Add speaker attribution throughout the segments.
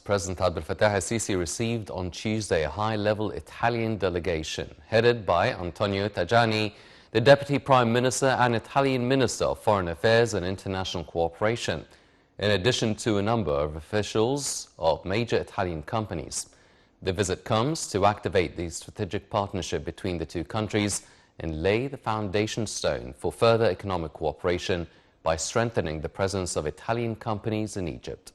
Speaker 1: President Abdel Fattah al-Sisi received on Tuesday a high-level Italian delegation headed by Antonio Tajani, the Deputy Prime Minister and Italian Minister of Foreign Affairs and International Cooperation, in addition to a number of officials of major Italian companies. The visit comes to activate the strategic partnership between the two countries and lay the foundation stone for further economic cooperation by strengthening the presence of Italian companies in Egypt.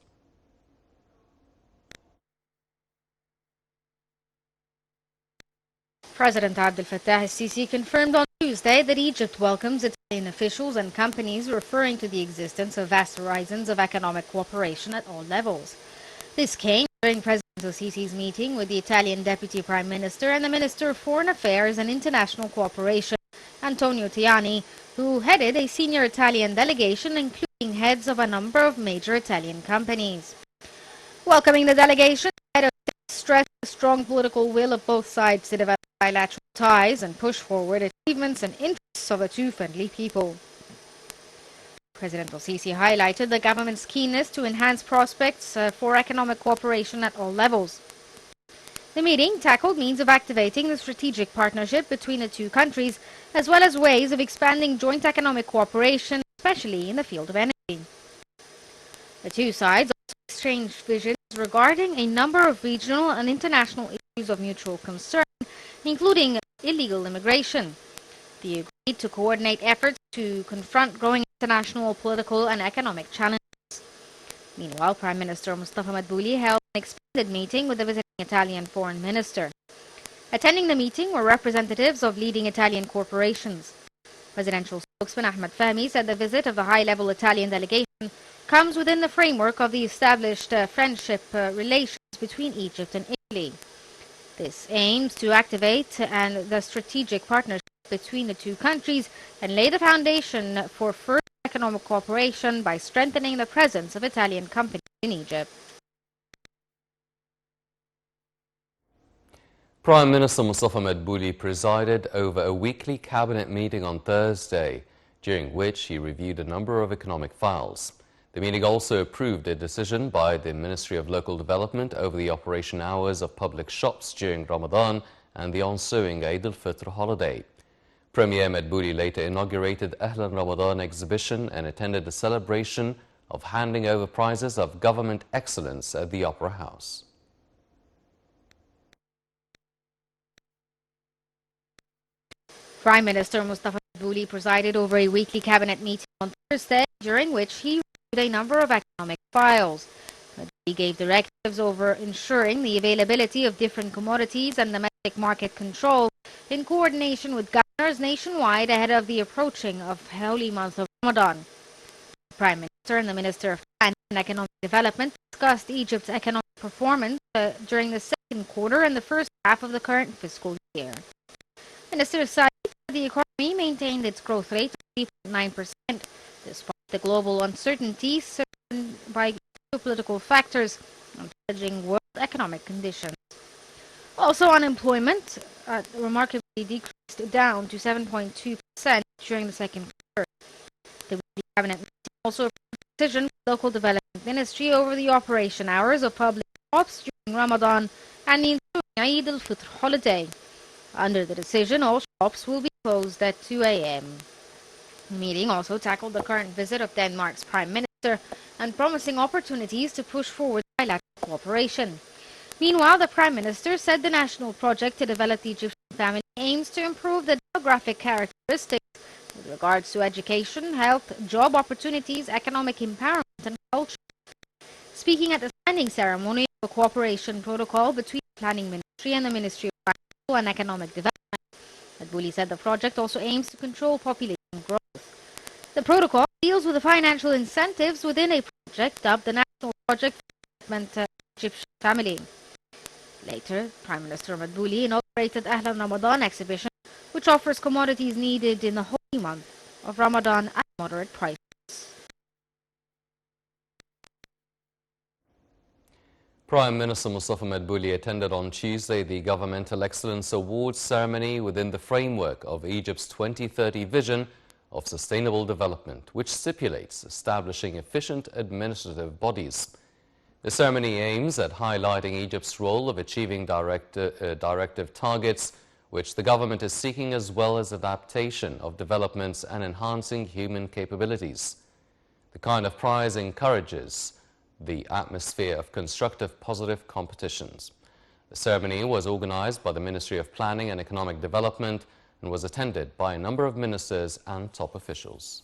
Speaker 2: President Abdel Fattah al-Sisi confirmed on Tuesday that Egypt welcomes Italian officials and companies, referring to the existence of vast horizons of economic cooperation at all levels. This came during President al-Sisi's meeting with the Italian Deputy Prime Minister and the Minister of Foreign Affairs and International Cooperation, Antonio Tajani, who headed a senior Italian delegation including heads of a number of major Italian companies. Welcoming the delegation, the head of state stressed the strong political will of both sides to develop bilateral ties and push forward achievements and interests of the two friendly people. President al-Sisi highlighted the government's keenness to enhance prospects for economic cooperation at all levels. The meeting tackled means of activating the strategic partnership between the two countries, as well as ways of expanding joint economic cooperation, especially in the field of energy. The two sides also exchanged visions regarding a number of regional and international issues of mutual concern, including illegal immigration. They agreed to coordinate efforts to confront growing international political and economic challenges. Meanwhile, Prime Minister Mustafa Madbouli held an expanded meeting with the visiting Italian Foreign Minister. Attending the meeting were representatives of leading Italian corporations. Presidential spokesman Ahmed Fahmy said the visit of the high-level Italian delegation comes within the framework of the established friendship relations between Egypt and Italy. This aims to activate the strategic partnership between the two countries and lay the foundation for further economic cooperation by strengthening the presence of Italian companies in Egypt.
Speaker 1: Prime Minister Mustafa Madbouli presided over a weekly cabinet meeting on Thursday, during which he reviewed a number of economic files. The meeting also approved a decision by the Ministry of Local Development over the operation hours of public shops during Ramadan and the ensuing Eid al-Fitr holiday. Premier Madbouli later inaugurated Ahlan Ramadan exhibition and attended a celebration of handing over prizes of government excellence at the Opera House.
Speaker 2: Prime Minister Mustafa Madbouli presided over a weekly cabinet meeting on Thursday, during which he reviewed a number of economic files. Madbouli gave directives over ensuring the availability of different commodities and domestic market control in coordination with governors nationwide ahead of the approaching of holy month of Ramadan. The Prime Minister and the Minister of Finance and Economic Development discussed Egypt's economic performance during the second quarter and the first half of the current fiscal year. Minister said the economy maintained its growth rate of 3.9% despite the global uncertainty driven by geopolitical factors and challenging world economic conditions. Also, unemployment remarkably decreased down to 7.2% during the second quarter. The weekly cabinet meeting also approved a decision by the Local Development Ministry over the operation hours of public shops during Ramadan and the ensuing Eid al-Fitr holiday. Under the decision, all shops will be closed at 2 a.m. The meeting also tackled the current visit of Denmark's Prime Minister and promising opportunities to push forward bilateral cooperation. Meanwhile, the Prime Minister said the national project to develop the Egyptian family aims to improve the demographic characteristics with regards to education, health, job opportunities, economic empowerment, and culture. Speaking at the signing ceremony of a cooperation protocol between the Planning Ministry and the Ministry of Financial and Economic Development, Madbouli said the project also aims to control population growth. The protocol deals with the financial incentives within a project dubbed the National Project for Development of the Egyptian Family. Later, Prime Minister Madbouli inaugurated Ahlan Ramadan exhibition, which offers commodities needed in the holy month of Ramadan at moderate prices.
Speaker 1: Prime Minister Mustafa Madbouli attended on Tuesday the Governmental Excellence Awards ceremony within the framework of Egypt's 2030 vision of sustainable development, which stipulates establishing efficient administrative bodies. The ceremony aims at highlighting Egypt's role of achieving directive targets, which the government is seeking, as well as adaptation of developments and enhancing human capabilities. The kind of prize encourages the atmosphere of constructive, positive competitions. The ceremony was organized by the Ministry of Planning and Economic Development and was attended by a number of ministers and top officials.